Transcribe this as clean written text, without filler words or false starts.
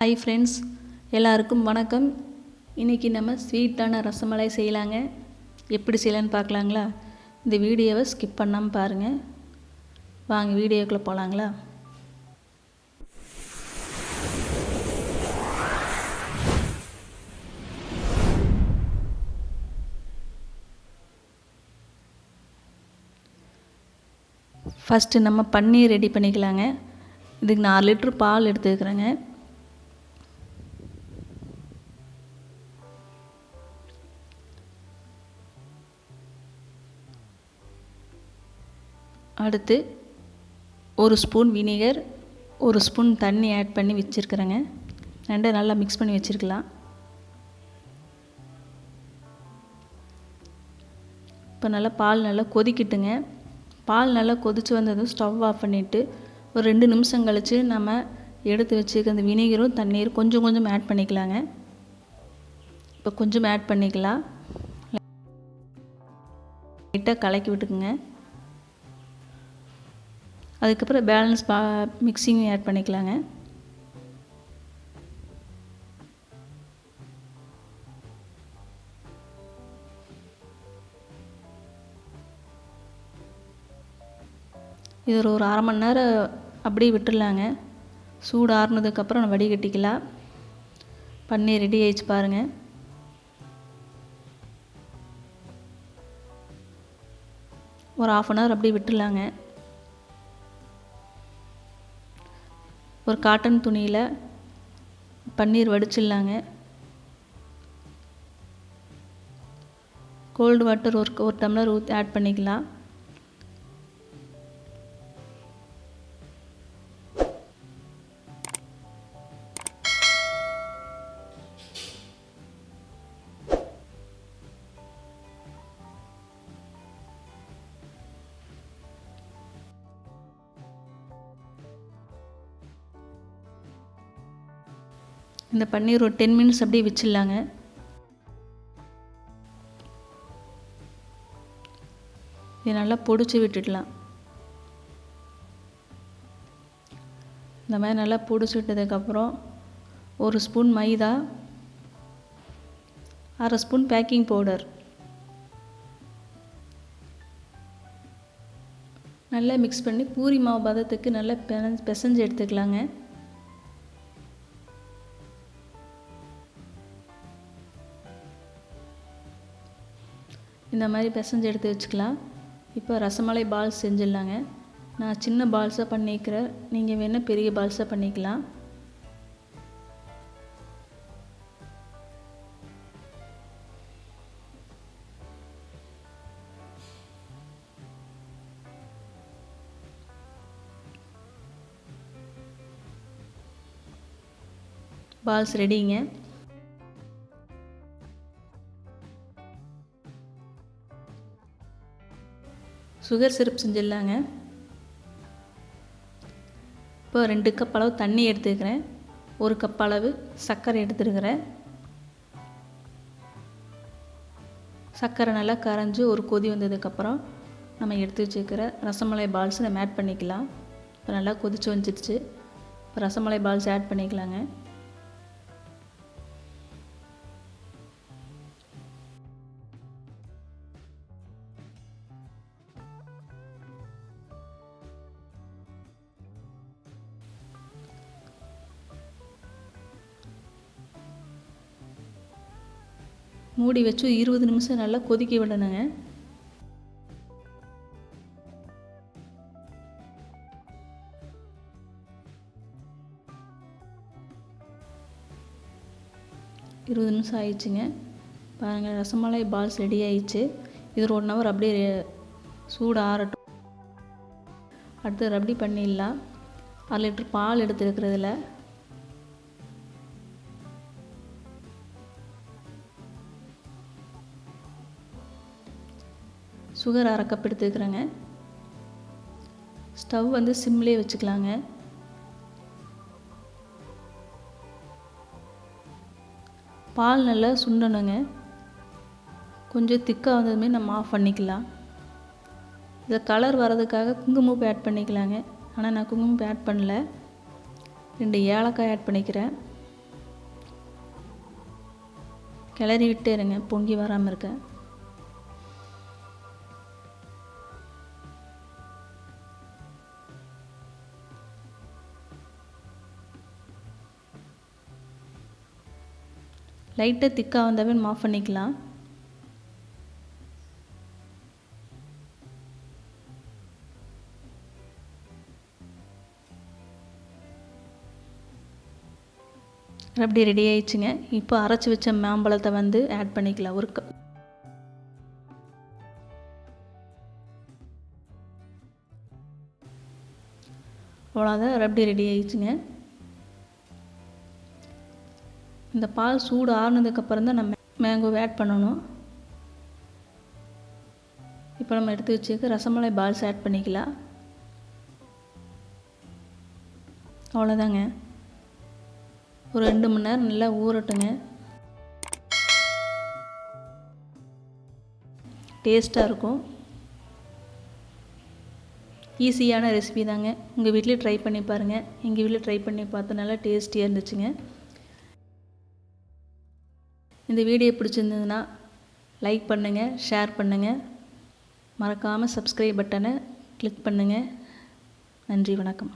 Hi friends, எல்லாருக்கும் வணக்கம். இன்றைக்கி நம்ம ஸ்வீட்டான ரசமலை செய்யலாங்க. எப்படி செய்யலான்னு பார்க்கலாங்களா? இந்த வீடியோவை ஸ்கிப் பண்ணாமல் பாருங்கள். வாங்க வீடியோக்குள்ளே போகலாங்களா? ஃபஸ்ட்டு நம்ம பன்னீர் ரெடி பண்ணிக்கலாங்க. இதுக்கு 4 லிட்டர் பால் எடுத்துக்கிறேங்க. அடுத்து 1 ஸ்பூன் வினிகர், 1 ஸ்பூன் தண்ணி ஆட் பண்ணி வச்சுருக்கிறேங்க. ரெண்டும் நல்லா மிக்ஸ் பண்ணி வச்சுருக்கலாம். இப்போ நல்லா பால் நல்லா கொதிக்கிட்டுங்க. பால் நல்லா கொதித்து வந்ததும் ஸ்டவ் ஆஃப் பண்ணிவிட்டு ஒரு 2 நிமிஷம் கழித்து நம்ம எடுத்து வச்சுருக்க அந்த வினிகரும் தண்ணீர் கொஞ்சம் கொஞ்சம் ஆட் பண்ணிக்கலாங்க. இப்போ கொஞ்சம் ஆட் பண்ணிக்கலாம். லைட்டாக கலக்கி விட்டுக்குங்க. அதுக்கப்புறம் பேலன்ஸ் மிக்சிங்கும் ஆட் பண்ணிக்கலாங்க. இது ஒரு அரை மணி நேரம் அப்படியே விட்டுடலாங்க. சூடு ஆறுனதுக்கப்புறம் நம்ம வடிகட்டிக்கலாம். பன்னீர் ரெடி ஆயிடுச்சு பாருங்கள். ஒரு ½ அன் ஹவர் அப்படியே விட்டுடலாங்க. ஒரு காட்டன் துணியில் பன்னீர் வடிச்சிடலாங்க. கோல்டு வாட்டர் ஒரு டம்ளர் ஆட் பண்ணிக்கலாம். இந்த பன்னீர் ஒரு 10 மினிட்ஸ் அப்படியே வச்சிடலாங்க. இதை நல்லா பொடிச்சு விட்டுடலாம். இந்த மாதிரி நல்லா பொடிச்சு விட்டதுக்கப்புறம் 1 ஸ்பூன் மைதா, அரை ஸ்பூன் பேக்கிங் பவுடர் நல்லா மிக்ஸ் பண்ணி பூரி மாவு பதத்துக்கு நல்லா பிசைஞ்சு எடுத்துக்கலாங்க. இந்த மாதிரி பிசைஞ்சு எடுத்து வச்சுக்கலாம். இப்போ ரசமலை பால்ஸ் செஞ்சிடலாங்க. நான் சின்ன பால்ஸாக பண்ணிக்கிறேன், நீங்கள் வேணால் பெரிய பால்ஸாக பண்ணிக்கலாம். பால்ஸ் ரெடிங்க. சுகர் சிரப் செஞ்சிடலாங்க. இப்போ 2 கப் அளவு தண்ணி எடுத்துக்கிறேன். 1 கப் அளவு சர்க்கரை எடுத்துருக்கிறேன். சர்க்கரை நல்லா கரைஞ்சி ஒரு கொதி வந்ததுக்கப்புறம் நம்ம எடுத்து வச்சுக்கிற ரசமலை பால்ஸ் நம்ம ஆட் பண்ணிக்கலாம். இப்போ நல்லா கொதிச்சு வந்துடுச்சு. இப்போ ரசமலை பால்ஸ் ஆட் பண்ணிக்கலாங்க. மூடி வச்சு 20 நிமிஷம் நல்லா கொதிக்க விடணுங்க. இருபது நிமிஷம் ஆயிடுச்சுங்க. பாருங்கள், ரசமலை பால்ஸ் ரெடி ஆயிடுச்சு. இது ஒரு 1 ஹவர் அப்படியே சூடு ஆறட்டும். அடுத்து ரபடி பண்ணிடலாம். 1 லிட்டர் பால் எடுத்துருக்கிறதுல சுகர் 1/2 கப் எடுத்துக்கிறேங்க. ஸ்டவ் வந்து சிம்லேயே வச்சுக்கலாங்க. பால் நல்லா சுண்டணுங்க. கொஞ்சம் திக்காக வந்ததுமே நம்ம ஆஃப் பண்ணிக்கலாம். இதை கலர் வரதுக்காக குங்குமப்பூ ஆட் பண்ணிக்கலாங்க. ஆனால் நான் குங்குமப்பூ ஆட் பண்ணல. 2 ஏலக்காய் ஆட் பண்ணிக்கிறேன். கிளறி விட்டே இருங்க, பொங்கி வராமல் இருக்க. லைட்டாக திக்காக வந்தாவே ஆஃப் பண்ணிக்கலாம். அப்படி ரெடி ஆயிடுச்சுங்க. இப்போ அரைச்சி வச்ச மாம்பழத்தை வந்து ஆட் பண்ணிக்கலாம். ஒரு கப். அவ்வளோதான், ரப்டி ரெடி ஆயிடுச்சுங்க. இந்த பால் சூடு ஆறுனதுக்கப்புறம் தான் நம்ம மேங்கோவை ஆட் பண்ணணும். இப்போ நம்ம எடுத்து வச்சுக்க ரசமலாய் பால்ஸ் ஆட் பண்ணிக்கலாம். அவ்வளோதாங்க. ஒரு 2 மணி நேரம் நல்லா ஊறட்டுங்க. டேஸ்ட்டாக இருக்கும். ஈஸியான ரெசிபி தாங்க. உங்கள் வீட்டிலே ட்ரை பண்ணி பாருங்கள். எங்கள் வீட்டில் ட்ரை பண்ணி பார்த்து நல்லா டேஸ்டியாக இருந்துச்சுங்க. இந்த வீடியோ பிடிச்சிருந்ததுன்னா லைக் பண்ணுங்கள், ஷேர் பண்ணுங்கள். மறக்காமல் சப்ஸ்கிரைப் பட்டனை கிளிக் பண்ணுங்கள். நன்றி, வணக்கம்.